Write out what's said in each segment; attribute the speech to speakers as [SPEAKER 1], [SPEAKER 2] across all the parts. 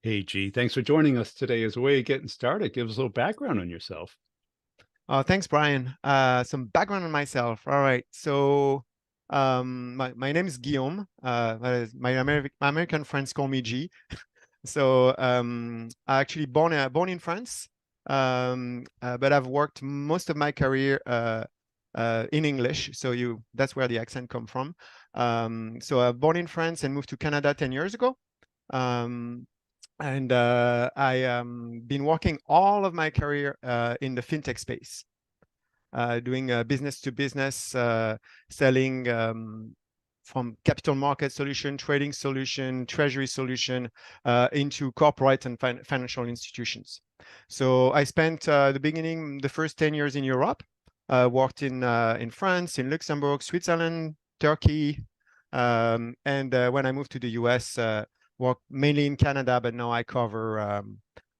[SPEAKER 1] Hey, G, thanks for joining us today. As a way of getting started, give us a little background on yourself.
[SPEAKER 2] Thanks, Brian. Some background on myself. All right. So, my name is Guillaume. My American friends call me G. So, I actually born in France, but I've worked most of my career in English. So that's where the accent come from. So I born in France and moved to Canada 10 years ago. Um, and I been working all of my career in the fintech space, doing business to business, selling from capital market solution, trading solution, treasury solution into corporate and financial institutions. So I spent the first 10 years in Europe, worked in France, in Luxembourg, Switzerland, Turkey, and when I moved to the US, worked mainly in Canada, but now I cover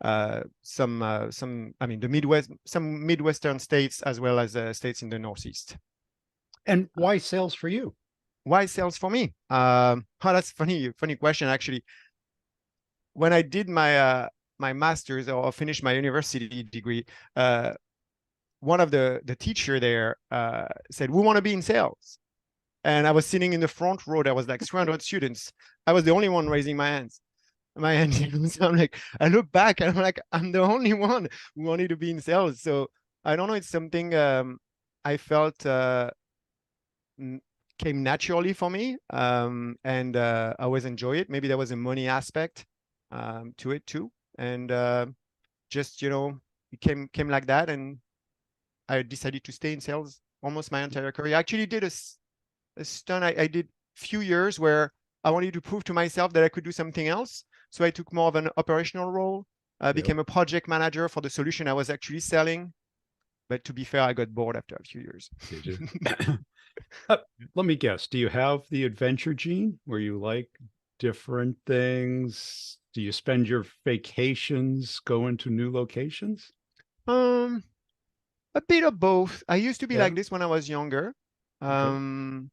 [SPEAKER 2] I mean, the Midwest, some Midwestern states as well as states in the Northeast.
[SPEAKER 1] And why sales for you?
[SPEAKER 2] Why sales for me? Oh, that's funny question. Actually, when I did my master's or finished my university degree, one of the teacher there said, "We want to be in sales." And I was sitting in the front row. There was like 300 students. I was the only one raising my hand. So I'm like, I look back and I'm like, I'm the only one who wanted to be in sales. So I don't know, it's something I felt came naturally for me, and I always enjoy it. Maybe there was a money aspect to it too, and just it came like that, and I decided to stay in sales almost my entire career. I actually did a stint. I did few years where I wanted to prove to myself that I could do something else. So I took more of an operational role,
[SPEAKER 1] Yep.
[SPEAKER 2] became a project manager for the solution I was actually selling. But to be fair, I got bored after a few years.
[SPEAKER 1] Did you? Uh, Let me guess. Do you have the adventure gene where you like different things? Do you spend your vacations going to new locations?
[SPEAKER 2] um, a bit of both. I used to be
[SPEAKER 1] Yeah.
[SPEAKER 2] like this when I was younger.
[SPEAKER 1] Okay.
[SPEAKER 2] Um,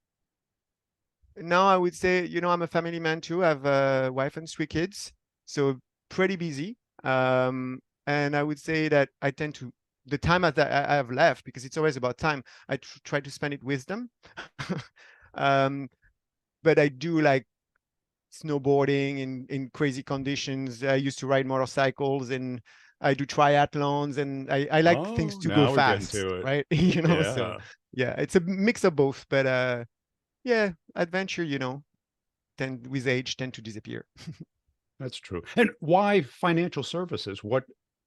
[SPEAKER 2] Now I would say, I'm a family man too. I have a wife and three kids, so pretty busy. And I would say that I tend to the time that I have left, because it's always about time, I try to spend it with them. um, but I do like snowboarding in crazy conditions. I used to ride motorcycles, and I do triathlons, and I like things
[SPEAKER 1] Oh,
[SPEAKER 2] to go
[SPEAKER 1] now we're getting
[SPEAKER 2] fast,
[SPEAKER 1] to it.
[SPEAKER 2] right? So
[SPEAKER 1] Yeah,
[SPEAKER 2] yeah, it's a mix of both, but yeah, adventure, tend with age tend to disappear.
[SPEAKER 1] that's true. And why financial services? What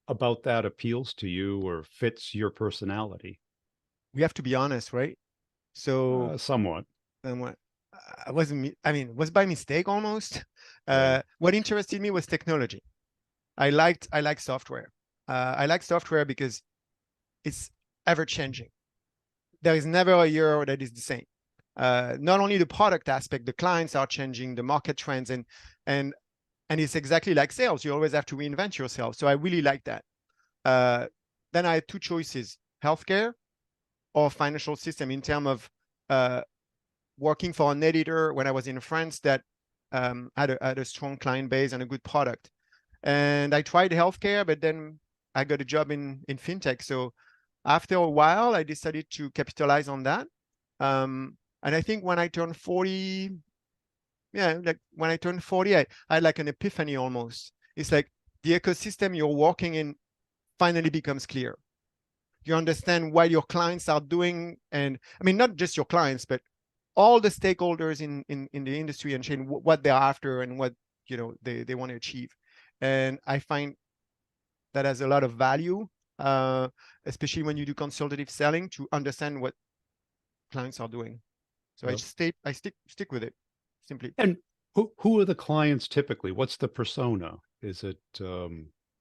[SPEAKER 1] about that appeals to you or fits your personality?
[SPEAKER 2] We have to be honest, right? So,
[SPEAKER 1] Somewhat,
[SPEAKER 2] what I wasn't, I mean, it was by mistake almost.
[SPEAKER 1] right?
[SPEAKER 2] What interested me was technology. I like software. I like software because it's ever changing. There is never a year that is the same. Not only the product aspect, the clients are changing, the market trends, and and it's exactly like sales. You always have to reinvent yourself. So I really like that. Uh, then I had two choices: healthcare or financial system, in terms of uh, working for an editor when I was in France that had a strong client base and a good product. And I tried healthcare, but then I got a job in fintech. So after a while, I decided to capitalize on that. And I think when I turned 40, yeah, like when I turned 40, I had like an epiphany almost. It's like the ecosystem you're working in finally becomes clear. You understand what your clients are doing, and I mean not just your clients, but all the stakeholders in the industry and chain, what they're after and what they want to achieve. And I find that has a lot of value, uh, especially when you do consultative selling, to understand what clients are doing. So
[SPEAKER 1] Yep.
[SPEAKER 2] I stick with it simply.
[SPEAKER 1] And who are the clients typically? What's the persona? Is it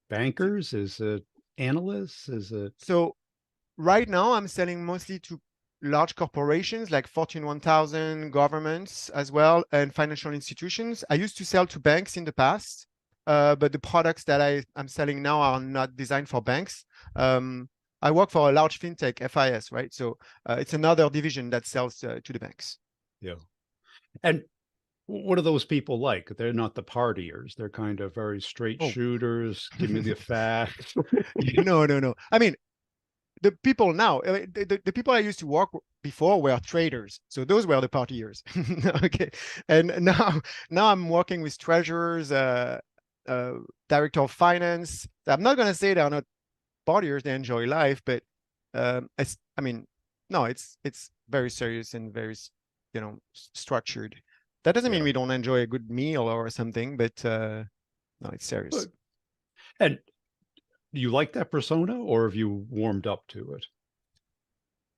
[SPEAKER 1] bankers? Is it analysts? Is it
[SPEAKER 2] So right now I'm selling mostly to large corporations like Fortune 1000, governments as well, and financial institutions. I used to sell to banks in the past, but the products that I'm selling now are not designed for banks. Um, I work for a large fintech, FIS, right? So it's another division that sells to the banks.
[SPEAKER 1] yeah? And What are those people like? They're not the partiers. They're kind of very straight
[SPEAKER 2] Oh,
[SPEAKER 1] shooters. Give me the facts.
[SPEAKER 2] no, no, no. I mean, the people now, the people I used to work before were traders. So those were the partiers. Okay. And now I'm working with treasurers, uh, director of finance. I'm not going to say they're not partiers, they enjoy life, but I mean, no, it's very serious and very, structured. That doesn't mean
[SPEAKER 1] Yeah.
[SPEAKER 2] we don't enjoy a good meal or something, but no, it's serious.
[SPEAKER 1] But, and do you like that persona or have you warmed up to it?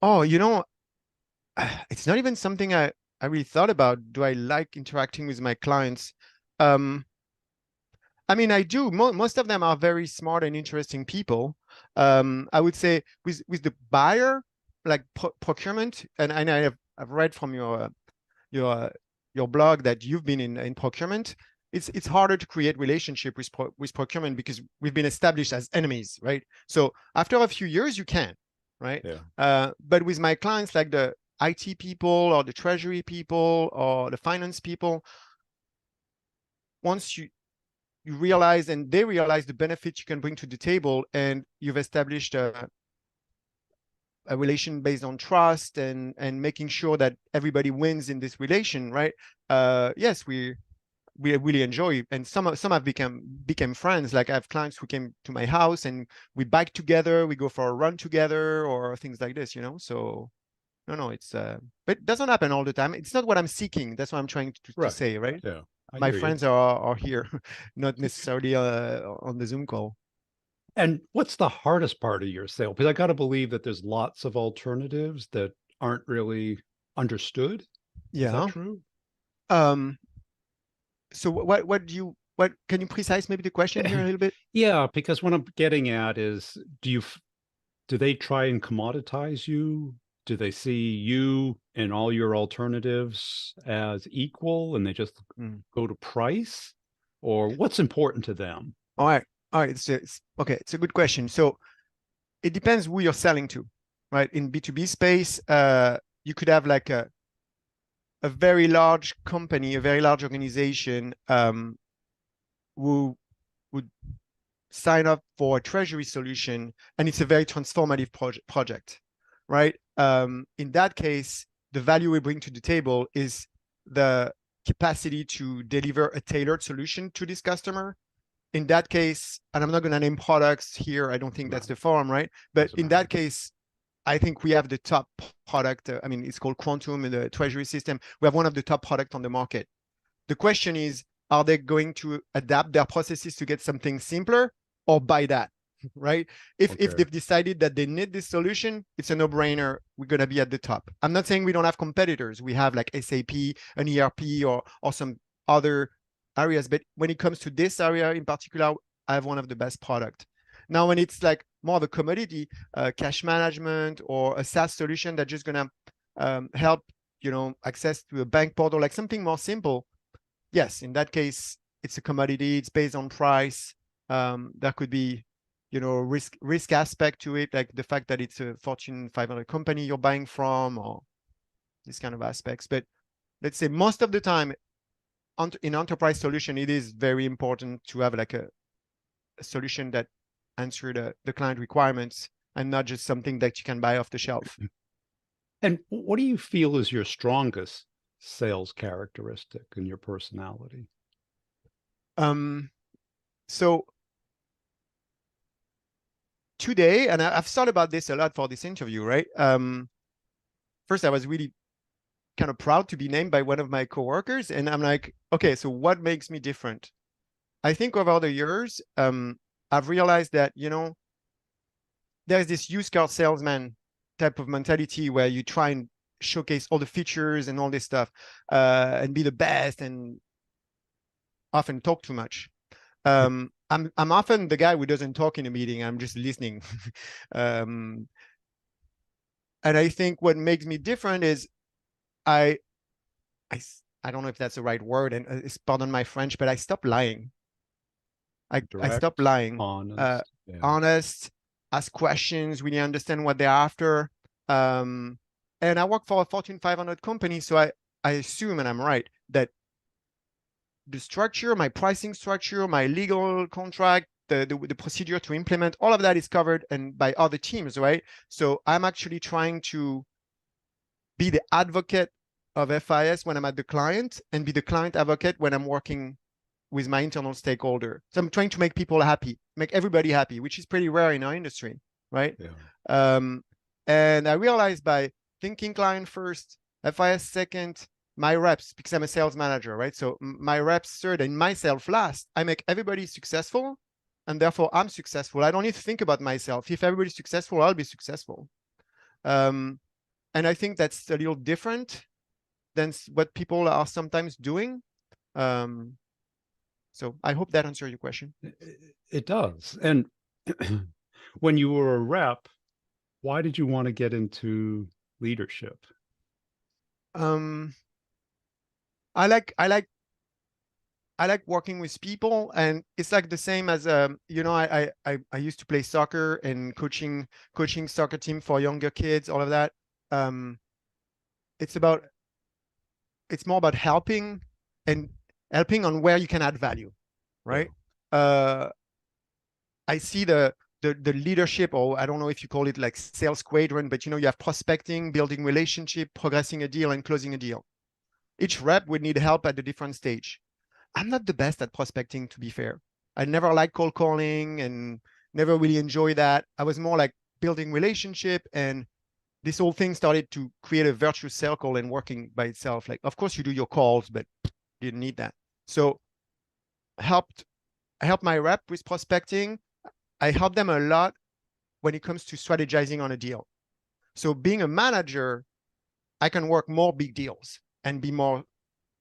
[SPEAKER 2] Oh, it's not even something I really thought about. Do I like interacting with my clients? Um, I mean, I do. Most of them are very smart and interesting people. I would say with the buyer, like procurement, and I've read from your your blog that you've been in procurement. It's harder to create relationship with procurement because we've been established as enemies, right? So after a few years, you can, right?
[SPEAKER 1] Yeah.
[SPEAKER 2] But with my clients, like the IT people or the treasury people or the finance people, once you realize and they realize the benefits you can bring to the table, and you've established a relation based on trust and making sure that everybody wins in this relation, right? Yes, we really enjoy, and some have became friends. Like I have clients who came to my house and we bike together, we go for a run together or things like this, So no, it's but it doesn't happen all the time. It's not what I'm seeking. That's what I'm trying to
[SPEAKER 1] Right.
[SPEAKER 2] say, right?
[SPEAKER 1] Yeah. I
[SPEAKER 2] My
[SPEAKER 1] hear you.
[SPEAKER 2] friends are here, not necessarily on the Zoom call.
[SPEAKER 1] And what's the hardest part of your sale? Because I got to believe that there's lots of alternatives that aren't really understood. Is that
[SPEAKER 2] Yeah.
[SPEAKER 1] true?
[SPEAKER 2] Um, so what can you precise maybe the question here a little bit?
[SPEAKER 1] Yeah, because what I'm getting at is, do they try and commoditize you? Do they see you and all your alternatives as equal and they just
[SPEAKER 2] Mm.
[SPEAKER 1] go to price? Or what's important to them?
[SPEAKER 2] All right. All right. It's okay. It's a good question. So it depends who you're selling to, right? In B2B space, you could have like a very large company, a very large organization, who would sign up for a treasury solution, and it's a very transformative project, right? In that case, the value we bring to the table is the capacity to deliver a tailored solution to this customer. In that case, and I'm not going to name products here, I don't think that's
[SPEAKER 1] No,
[SPEAKER 2] the forum, right? But
[SPEAKER 1] doesn't
[SPEAKER 2] in that
[SPEAKER 1] matter.
[SPEAKER 2] case, I think we have the top product. I mean, it's called Quantum in the treasury system. We have one of the top products on the market. The question is, are they going to adapt their processes to get something simpler or buy that? Right? If
[SPEAKER 1] Okay.
[SPEAKER 2] they've decided that they need this solution, it's a no-brainer. We're gonna be at the top. I'm not saying we don't have competitors. We have like SAP, an ERP, or some other areas, but when it comes to this area in particular, I have one of the best product. Now, when it's like more of a commodity, cash management or a SaaS solution that's just gonna help, access to a bank portal, like something more simple, yes, in that case, it's a commodity. It's based on price. There could be, risk aspect to it, like the fact that it's a Fortune 500 company you're buying from, or this kind of aspects. But let's say most of the time, in enterprise solution, it is very important to have like a solution that answer the client requirements and not just something that you can buy off the shelf.
[SPEAKER 1] And what do you feel is your strongest sales characteristic in your personality?
[SPEAKER 2] Um, so today, and I've thought about this a lot for this interview, right? First, I was really kind of proud to be named by one of my coworkers, and I'm like, okay, so what makes me different? I think over the years, I've realized that there's this used car salesman type of mentality where you try and showcase all the features and all this stuff, and be the best, and often talk too much. I'm often the guy who doesn't talk in a meeting. I'm just listening. um, and I think what makes me different is I I I don't know if that's the right word, and pardon my French, but I stopped lying. I stopped
[SPEAKER 1] Direct,
[SPEAKER 2] lying.
[SPEAKER 1] honest. Yeah.
[SPEAKER 2] Honest, ask questions, really understand what they're after. Um, and I work for a Fortune 500 company, so I assume, and I'm right, that the structure, my pricing structure, my legal contract, the procedure to implement, all of that is covered and by other teams, right? So I'm actually trying to be the advocate of FIS when I'm at the client and be the client advocate when I'm working with my internal stakeholder. So I'm trying to make people happy, make everybody happy, which is pretty rare in our industry, right?
[SPEAKER 1] Yeah.
[SPEAKER 2] And I realized by thinking client first, FIS second, my reps, because I'm a sales manager, right? So my reps third and myself last, I make everybody successful and therefore I'm successful. I don't need to think about myself. If everybody's successful, I'll be successful. And I think that's a little different than what people are sometimes doing. So I hope that answers your question.
[SPEAKER 1] It does. And when you were a rep, why did you want to get into leadership?
[SPEAKER 2] Um, I like working with people, and it's like the same as I used to play soccer and coaching soccer team for younger kids, all of that. Um, it's more about helping and helping on where you can add value, right? I see the leadership, or I don't know if you call it like sales quadrant, but you have prospecting, building relationship, progressing a deal, and closing a deal. Each rep would need help at a different stage. I'm not the best at prospecting, to be fair. I never liked cold calling and never really enjoyed that. I was more like building relationship, and this whole thing started to create a virtuous circle and working by itself. Like, of course, you do your calls, but you didn't need that. So I helped my rep with prospecting. I help them a lot when it comes to strategizing on a deal. So being a manager, I can work more big deals and be more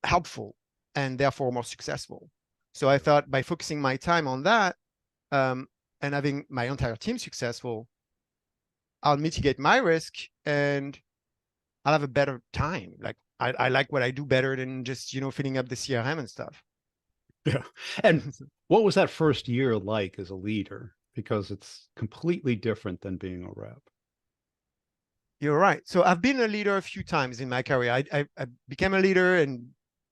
[SPEAKER 2] helpful and therefore more successful. So I thought by focusing my time on that and having my entire team successful, I'll mitigate my risk and I'll have a better time. Like I like what I do better than just, filling up the CRM and stuff.
[SPEAKER 1] Yeah. And what was that first year like as a leader? Because it's completely different than being a rep.
[SPEAKER 2] You're right. So I've been a leader a few times in my career. I became a leader and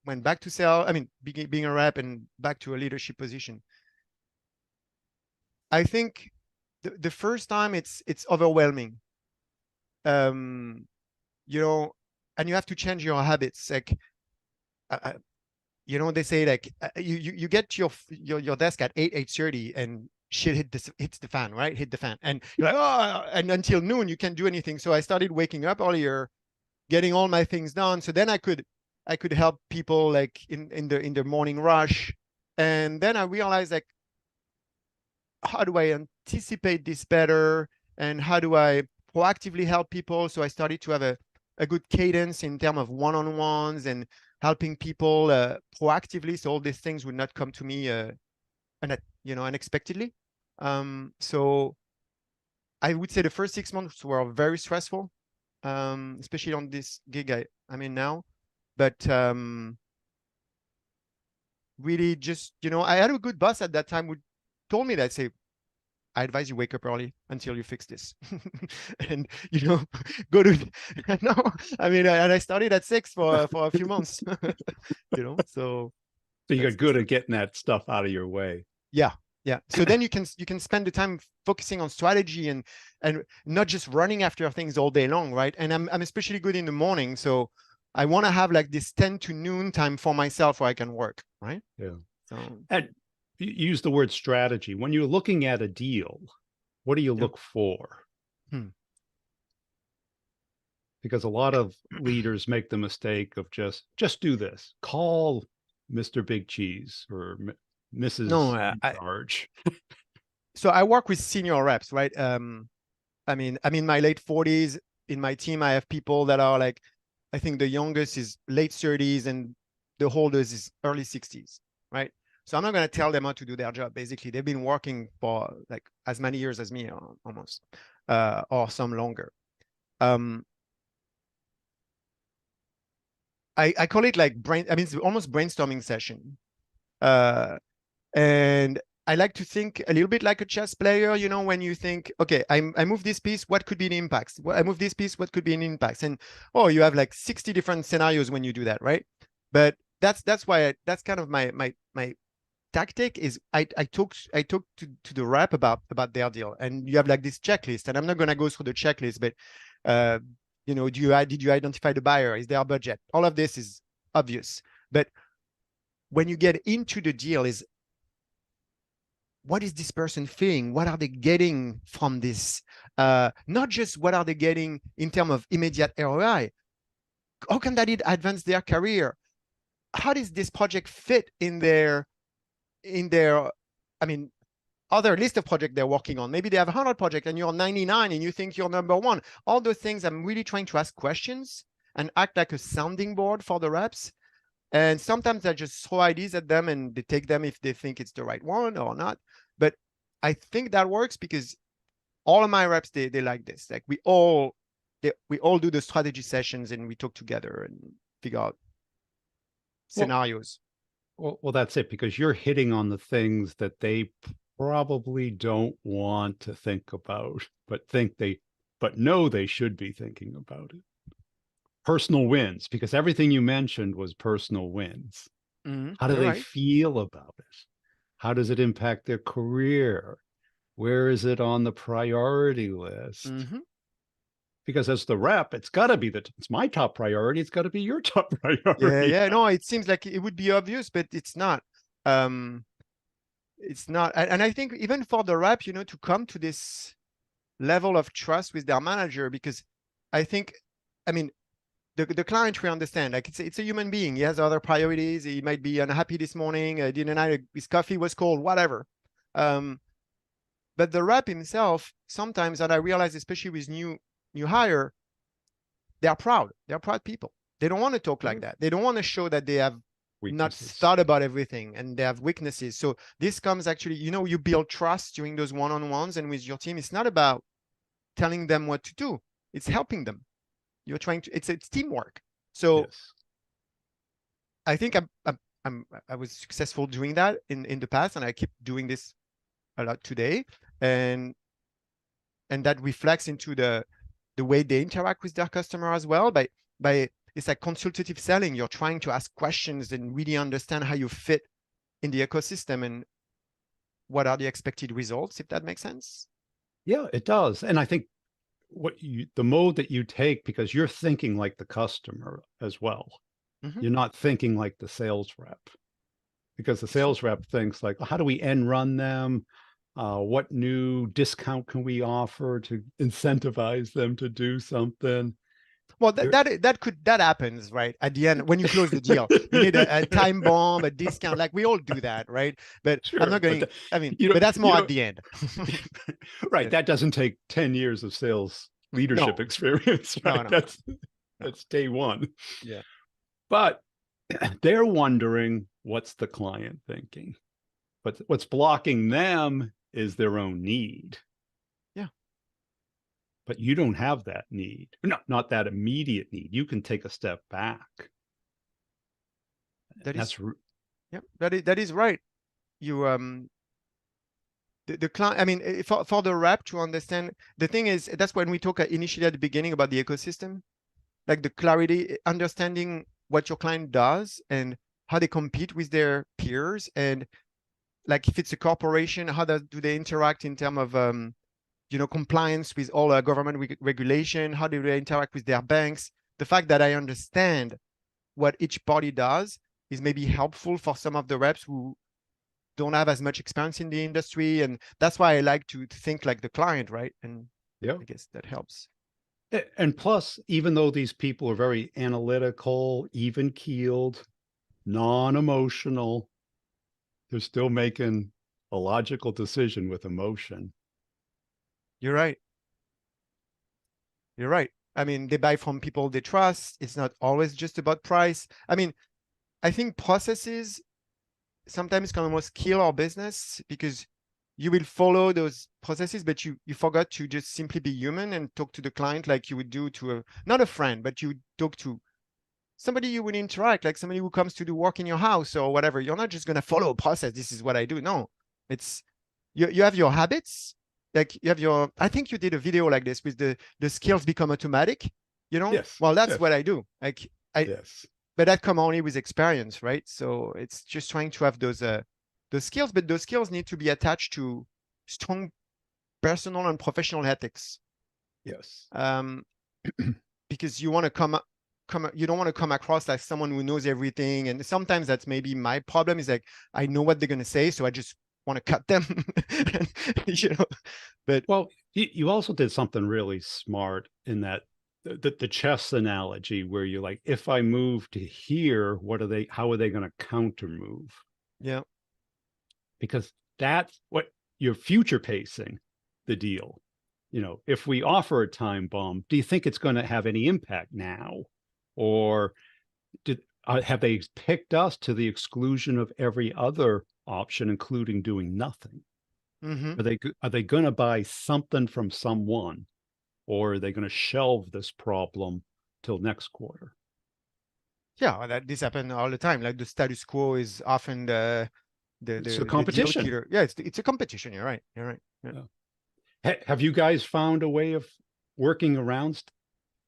[SPEAKER 2] went back to sales. I mean, being a rep and back to a leadership position. I think the first time it's overwhelming. And you have to change your habits. Like, they say like you get to your desk at 8:30 and shit hits the fan, right? Hit the fan. And you're like, oh, and until noon, you can't do anything. So I started waking up earlier, getting all my things done. So then I could help people like in the morning rush. And then I realized like, how do I anticipate this better? And how do I proactively help people? So I started to have a good cadence in terms of one-on-ones and helping people proactively. So all these things would not come to me unexpectedly. So I would say the first 6 months were very stressful, especially on this gig I'm in now. But really just, I had a good boss at that time who told me that, say, I advise you wake up early until you fix this. And, go to, no, I mean, and I started at 6 for a few months, so.
[SPEAKER 1] So you got good at getting that stuff out of your way.
[SPEAKER 2] Yeah. Yeah. So then you can spend the time focusing on strategy and not just running after things all day long, right? And I'm especially good in the morning. So I want to have like this 10 to noon time for myself where I can work, right?
[SPEAKER 1] Yeah.
[SPEAKER 2] So
[SPEAKER 1] And you use the word strategy. When you're looking at a deal, what do you look for? Because a lot of leaders make the mistake of just do this. Call Mr. Big Cheese or Mrs.
[SPEAKER 2] No,
[SPEAKER 1] Charge.
[SPEAKER 2] So I work with senior reps, right? I'm in my late 40s. In my team, I have people that are like, I think the youngest is late 30s and the oldest is early 60s, right? So I'm not going to tell them how to do their job. Basically, they've been working for like as many years as me, almost, or some longer. I call it like it's almost brainstorming session. And I like to think a little bit like a chess player, when you think, okay, I move this piece, what could be the impacts? I move this piece, what could be an impacts? And you have like 60 different scenarios when you do that, right? But that's why that's kind of my tactic is I talk to the rep about their deal, and you have like this checklist, and I'm not gonna go through the checklist, but uh, you know, did you identify the buyer? Is there a budget? All of this is obvious, but when you get into the deal, is what is this person feeling? What are they getting from this? Not just what are they getting in terms of immediate ROI. How can that advance their career? How does this project fit in their I mean, other list of projects they're working on? Maybe they have 100 projects and you're 99 and you think you're number one. All those things, I'm really trying to ask questions and act like a sounding board for the reps. And sometimes I just throw ideas at them and they take them if they think it's the right one or not. But I think that works because all of my reps, they like this. Like we all do the strategy sessions and we talk together and figure out scenarios.
[SPEAKER 1] Well, that's it, because you're hitting on the things that they probably don't want to think about, but know they should be thinking about it. Personal wins, because everything you mentioned was personal wins. How do
[SPEAKER 2] You're
[SPEAKER 1] they
[SPEAKER 2] right.
[SPEAKER 1] feel about it? How does it impact their career? Where is it on the priority list? Because as the rep, it's got to be it's my top priority. It's got to be your top priority.
[SPEAKER 2] Yeah. No, it seems like it would be obvious, but it's not. It's not. And I think even for the rep, you know, to come to this level of trust with their manager, because I think, I mean, the client, we understand, like it's a human being. He has other priorities. He might be unhappy this morning, didn't I, his coffee was cold, whatever. But the rep himself, sometimes, and I realize, especially with new hire, they're proud. They're proud people. They don't want to talk like that. They don't want to show that they have not thought about everything and they have weaknesses. So this comes actually, you know, you build trust during those one-on-ones and with your team. It's not about telling them what to do. It's helping them. You're trying to, it's teamwork. So
[SPEAKER 1] Yes.
[SPEAKER 2] I think I was successful doing that in the past, and I keep doing this a lot today. And that reflects into the way they interact with their customer as well. By it's like consultative selling. You're trying to ask questions and really understand how you fit in the ecosystem and what are the expected results, if that makes sense.
[SPEAKER 1] Yeah, it does. And I think the mode that you take, because you're thinking like the customer as well. You're not thinking like the sales rep, because the sales rep thinks like, how do we end run them? What new discount can we offer to incentivize them to do something?
[SPEAKER 2] Well, that happens, right? At the end, when you close the deal, you need a time bomb, a discount. Like we all do that, right? But
[SPEAKER 1] sure,
[SPEAKER 2] I'm not going. I mean, but that's more at the end.
[SPEAKER 1] Right.
[SPEAKER 2] Yeah.
[SPEAKER 1] That doesn't take 10 years of sales leadership experience. Right?
[SPEAKER 2] No.
[SPEAKER 1] That's day one.
[SPEAKER 2] Yeah.
[SPEAKER 1] But they're wondering, what's the client thinking? But what's blocking them is their own need.
[SPEAKER 2] Yeah.
[SPEAKER 1] But you don't have that need. Not that immediate need. You can take a step back.
[SPEAKER 2] Yeah, that is right. You the client, I mean, for the rep to understand, the thing is, that's when we talk initially at the beginning about the ecosystem, like the clarity, understanding what your client does and how they compete with their peers. And like if it's a corporation, how do they interact in terms of, you know, compliance with all government regulation? How do they interact with their banks? The fact that I understand what each party does is maybe helpful for some of the reps who don't have as much experience in the industry. And that's why I like to think like the client, right? And
[SPEAKER 1] yeah,
[SPEAKER 2] I guess that helps.
[SPEAKER 1] And plus, even though these people are very analytical, even keeled, non-emotional, they're still making a logical decision with emotion.
[SPEAKER 2] You're right. You're right. I mean, they buy from people they trust. It's not always just about price. I mean, I think processes sometimes can almost kill our business because you will follow those processes, but you forgot to just simply be human and talk to the client like you would do to not a friend, but you would talk to somebody you would interact, like somebody who comes to do work in your house or whatever. You're not just going to follow a process. This is what I do. No, it's you have your habits. Like you have your, I think you did a video like this with the skills become automatic, you know?
[SPEAKER 1] Yes.
[SPEAKER 2] Well, that's
[SPEAKER 1] Yes.
[SPEAKER 2] what I do. Like
[SPEAKER 1] yes.
[SPEAKER 2] but that come only with experience, right? So it's just trying to have those skills, but those skills need to be attached to strong personal and professional ethics.
[SPEAKER 1] Yes.
[SPEAKER 2] Because you want to you don't want to come across like someone who knows everything. And sometimes that's maybe my problem is like, I know what they're going to say, so I just want to cut them, you know, but
[SPEAKER 1] Well, you also did something really smart in that the chess analogy where you're like, if I move to here, how are they going to counter move?
[SPEAKER 2] yeah.
[SPEAKER 1] Because that's what you're future pacing the deal. You know, if we offer a time bomb, do you think it's going to have any impact now? Or have they picked us to the exclusion of every other option, including doing nothing?
[SPEAKER 2] Mm-hmm.
[SPEAKER 1] Are they going to buy something from someone, or are they going to shelve this problem till next quarter?
[SPEAKER 2] Yeah, that this happens all the time. Like the status quo is often
[SPEAKER 1] It's a
[SPEAKER 2] the deal
[SPEAKER 1] competition.
[SPEAKER 2] killer. Yeah, it's a competition. You're right. You're right. Yeah.
[SPEAKER 1] Have you guys found a way of working around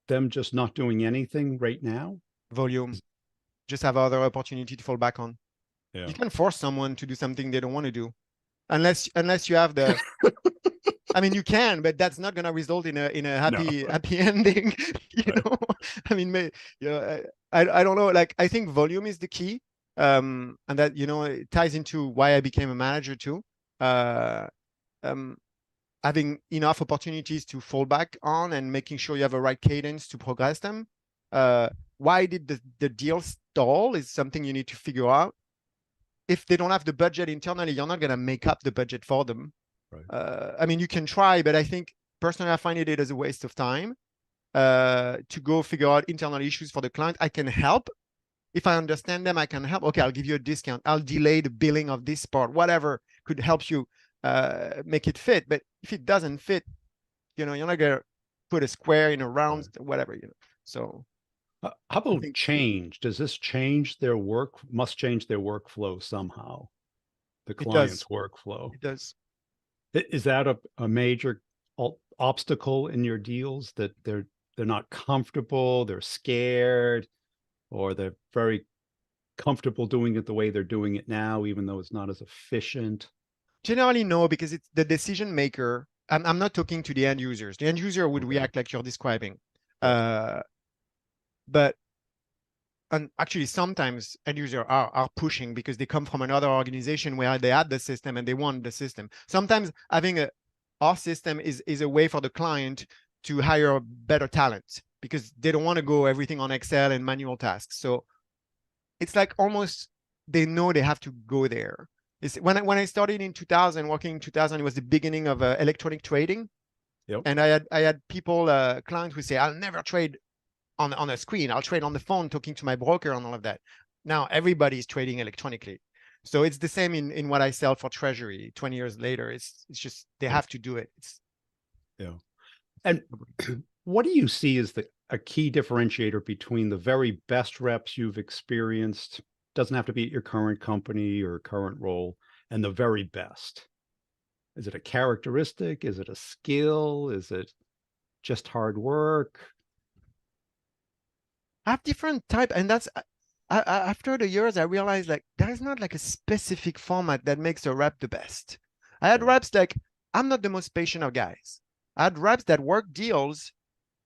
[SPEAKER 1] them just not doing anything right now?
[SPEAKER 2] Volume. Just have other opportunity to fall back on.
[SPEAKER 1] Yeah.
[SPEAKER 2] You can force someone to do something they don't want to do, unless you have the. I mean, you can, but that's not going to result in a
[SPEAKER 1] No.
[SPEAKER 2] happy ending. You
[SPEAKER 1] Right.
[SPEAKER 2] know, I mean, you know, I don't know. Like, I think volume is the key, and that it ties into why I became a manager too. Uh, um, Having enough opportunities to fall back on and making sure you have a right cadence to progress them. Uh, why did the deal stall is something you need to figure out. If they don't have the budget internally, you're not going to make up the budget for them.
[SPEAKER 1] Right.
[SPEAKER 2] I mean, you can try, but I think personally, I find it as a waste of time to go figure out internal issues for the client. I can help. If I understand them, I can help. Okay, I'll give you a discount. I'll delay the billing of this part, whatever could help you make it fit. But if it doesn't fit, you're not going to put a square in a round,
[SPEAKER 1] Right.
[SPEAKER 2] whatever. So
[SPEAKER 1] How
[SPEAKER 2] I
[SPEAKER 1] about
[SPEAKER 2] think
[SPEAKER 1] change? Does this change their work? Must change their workflow somehow, the
[SPEAKER 2] it
[SPEAKER 1] client's
[SPEAKER 2] does.
[SPEAKER 1] workflow.
[SPEAKER 2] It does.
[SPEAKER 1] Is that a major obstacle in your deals, that they're not comfortable, they're scared, or they're very comfortable doing it the way they're doing it now, even though it's not as efficient?
[SPEAKER 2] Generally, no, because it's the decision maker. I'm not talking to the end users. The end user would
[SPEAKER 1] Okay.
[SPEAKER 2] react like you're describing.
[SPEAKER 1] Right.
[SPEAKER 2] Uh, but and actually, sometimes end users are pushing because they come from another organization where they had the system and they want the system. Sometimes having our system is a way for the client to hire better talent because they don't want to go everything on Excel and manual tasks. So it's like almost they know they have to go there. It's, when I started in 2000, working in 2000, it was the beginning of electronic trading,
[SPEAKER 1] Yep.
[SPEAKER 2] and I had people clients who say, "I'll never trade on a screen. I'll trade on the phone, talking to my broker and all of that." Now everybody is trading electronically, so it's the same in what I sell for treasury. 20 years later, it's just they
[SPEAKER 1] Right.
[SPEAKER 2] have to do it. It's
[SPEAKER 1] Yeah. And what do you see as a key differentiator between the very best reps you've experienced? Doesn't have to be at your current company or current role, and the very best. Is it a characteristic? Is it a skill? Is it just hard work?
[SPEAKER 2] I have different type, and that's after the years I realized like there is not like a specific format that makes a rep the best. I had
[SPEAKER 1] Yeah.
[SPEAKER 2] reps like I'm not the most patient of guys. I had reps that work deals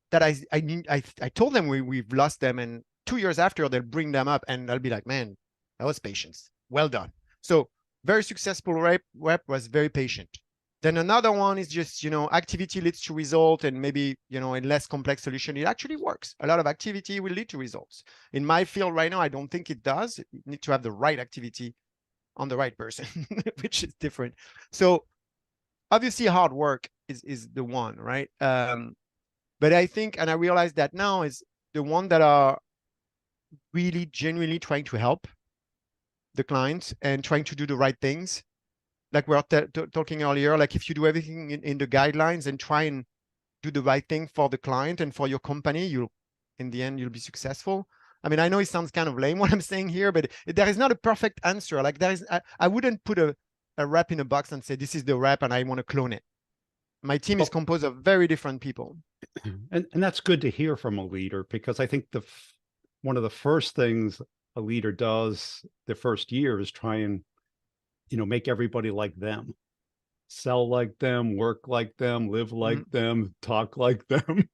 [SPEAKER 2] that I told them we've lost them, and 2 years after they'll bring them up, and I'll be like, man, that was patience. Well done. So very successful rep was very patient. Then another one is just, activity leads to result, and maybe, in less complex solution, it actually works. A lot of activity will lead to results. In my field right now, I don't think it does. You need to have the right activity on the right person, which is different. So obviously hard work is the one, right? But I think, and I realize that now, is the one that are really genuinely trying to help the clients and trying to do the right things. Like we were talking earlier, like if you do everything in the guidelines and try and do the right thing for the client and for your company, in the end, you'll be successful. I mean, I know it sounds kind of lame what I'm saying here, but there is not a perfect answer. Like I wouldn't put a rep in a box and say, this is the rep and I want to clone it. My team is
[SPEAKER 1] Well,
[SPEAKER 2] composed of very different people.
[SPEAKER 1] and that's good to hear from a leader, because I think one of the first things a leader does the first year is try and, make everybody like them, sell like them, work like them, live like
[SPEAKER 2] Mhm.
[SPEAKER 1] them, talk like them. And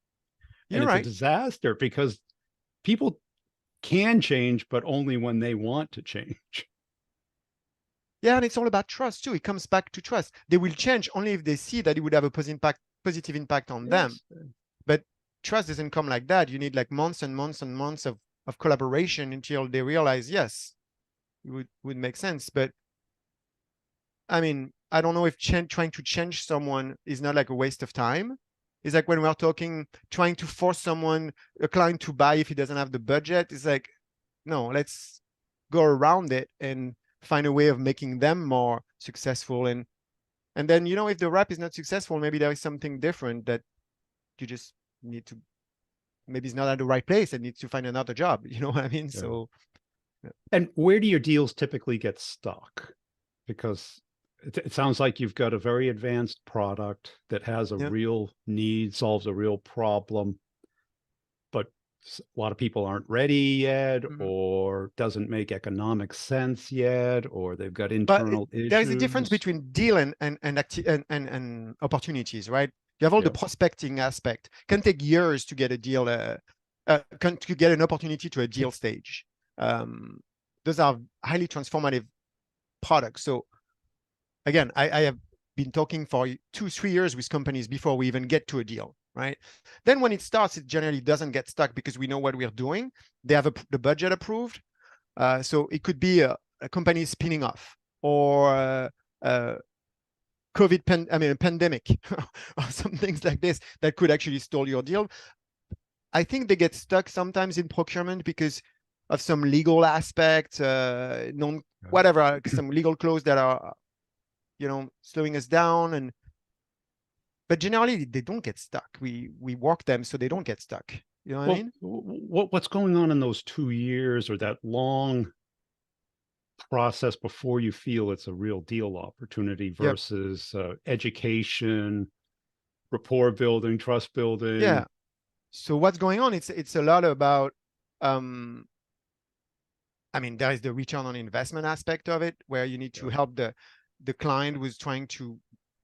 [SPEAKER 2] You're
[SPEAKER 1] it's a
[SPEAKER 2] right.
[SPEAKER 1] disaster because people can change, but only when they want to change.
[SPEAKER 2] Yeah, and it's all about trust too. It comes back to trust. They will change only if they see that it would have a positive impact on them.
[SPEAKER 1] Yes.
[SPEAKER 2] But trust doesn't come like that. You need like months and months and months of collaboration until they realize, yes, it would make sense. But I mean, I don't know if trying to change someone is not like a waste of time. It's like when we're talking, trying to force someone, a client to buy if he doesn't have the budget. It's like, no, let's go around it and find a way of making them more successful. And then, if the rep is not successful, maybe there is something different that you just need to, maybe it's not at the right place and needs to find another job. You know what I mean?
[SPEAKER 1] Yeah.
[SPEAKER 2] So
[SPEAKER 1] And where do your deals typically get stuck? Because it sounds like you've got a very advanced product that has a
[SPEAKER 2] yeah.
[SPEAKER 1] real need, solves a real problem, but a lot of people aren't ready yet,
[SPEAKER 2] Mhm.
[SPEAKER 1] or doesn't make economic sense yet, or they've got
[SPEAKER 2] But
[SPEAKER 1] internal
[SPEAKER 2] there is a difference
[SPEAKER 1] issues.
[SPEAKER 2] between deal and opportunities, right? You have all the
[SPEAKER 1] Yeah.
[SPEAKER 2] prospecting aspect. Can take years to get a deal, to get an opportunity to a deal stage. Um, those are highly transformative products. So again, I have been talking for 2-3 years with companies before we even get to a deal, right? Then when it starts, it generally doesn't get stuck because we know what we're doing. They have the budget approved. So it could be a company spinning off, or uh, a pandemic, or some things like this that could actually stall your deal. I think they get stuck sometimes in procurement because of some legal aspect, non whatever, some legal clause that are slowing us down. But generally they don't get stuck. We work them so they don't get stuck. You know what I
[SPEAKER 1] Well,
[SPEAKER 2] mean?
[SPEAKER 1] what's going on in those 2 years or that long process before you feel it's a real deal opportunity
[SPEAKER 2] Yep.
[SPEAKER 1] versus education, rapport building, trust
[SPEAKER 2] Yeah.
[SPEAKER 1] building?
[SPEAKER 2] So what's going on? It's a lot about there is the return on investment aspect of it, where you need to
[SPEAKER 1] Yeah.
[SPEAKER 2] help the client who's trying to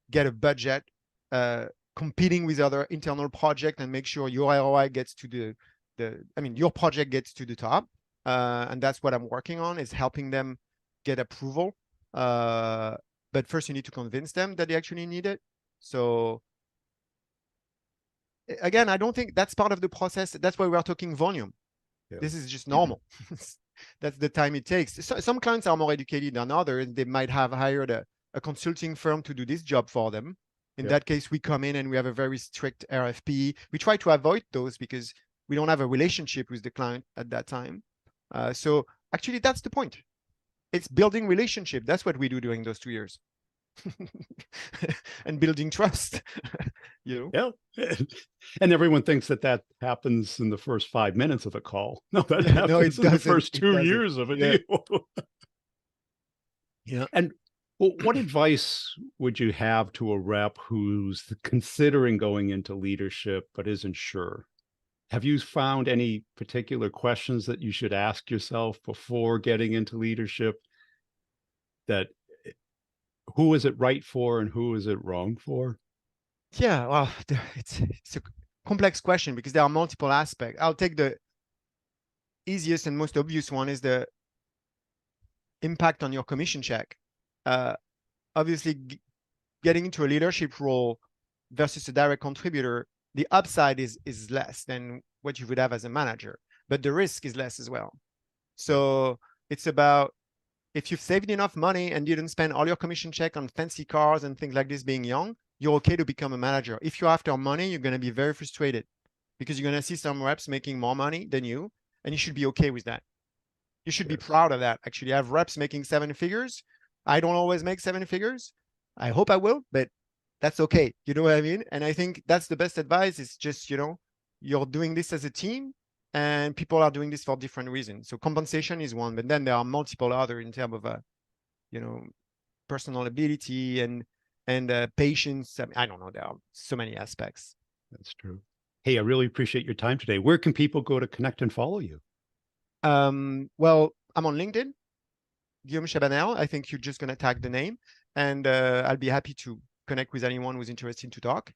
[SPEAKER 2] get a budget, uh, competing with other internal project, and make sure your ROI gets to your project gets to the top. And that's what I'm working on, is helping them get approval. But first you need to convince them that they actually need it. So again, I don't think that's part of the process. That's why we are talking volume.
[SPEAKER 1] Yeah.
[SPEAKER 2] This is just normal. That's the time it takes. So, some clients are more educated than others. They might have hired a consulting firm to do this job for them. In
[SPEAKER 1] Yeah.
[SPEAKER 2] that case, we come in and we have a very strict RFP. We try to avoid those because we don't have a relationship with the client at that time. So actually, that's the point. It's building relationship. That's what we do during those 2 years. And building trust.
[SPEAKER 1] Yeah. And everyone thinks that that happens in the first 5 minutes of a call. No, that
[SPEAKER 2] Yeah, no,
[SPEAKER 1] happens
[SPEAKER 2] it
[SPEAKER 1] in the
[SPEAKER 2] doesn't.
[SPEAKER 1] first
[SPEAKER 2] It
[SPEAKER 1] two
[SPEAKER 2] doesn't.
[SPEAKER 1] years of a
[SPEAKER 2] Yeah.
[SPEAKER 1] deal.
[SPEAKER 2] Yeah.
[SPEAKER 1] And what advice would you have to a rep who's considering going into leadership but isn't sure? Have you found any particular questions that you should ask yourself before getting into leadership, that who is it right for and who is it wrong for?
[SPEAKER 2] Yeah, well, it's a complex question because there are multiple aspects. I'll take the easiest and most obvious one, is the impact on your commission check. Uh, Obviously, getting into a leadership role versus a direct contributor, the upside is less than what you would have as a manager, but the risk is less as well.
[SPEAKER 1] Yeah.
[SPEAKER 2] So it's about, if you've saved enough money and you didn't spend all your commission check on fancy cars and things like this being young, you're okay to become a manager. If you're after money, you're going to be very frustrated because you're going to see some reps making more money than you, and you should be okay with that. You should be
[SPEAKER 1] Yes.
[SPEAKER 2] proud of that. Actually, I have reps making 7 figures. I don't always make 7 figures. I hope I will, but that's okay. You know what I mean? And I think that's the best advice, is just, you're doing this as a team, and people are doing this for different reasons. So compensation is one, but then there are multiple other in terms of, you know, personal ability and patience. I mean, I don't know. There are so many aspects.
[SPEAKER 1] That's true. Hey, I really appreciate your time today. Where can people go to connect and follow you?
[SPEAKER 2] Well, I'm on LinkedIn, Guillaume Chabanel. I think you're just going to tag the name, and I'll be happy to connect with anyone who's interested to talk.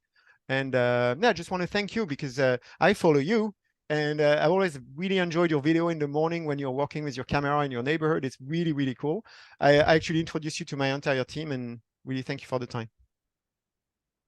[SPEAKER 2] And yeah, I just want to thank you because I follow you, and I've always really enjoyed your video in the morning when you're walking with your camera in your neighborhood. It's really, really cool. I actually introduced you to my entire team, and really thank you for the time.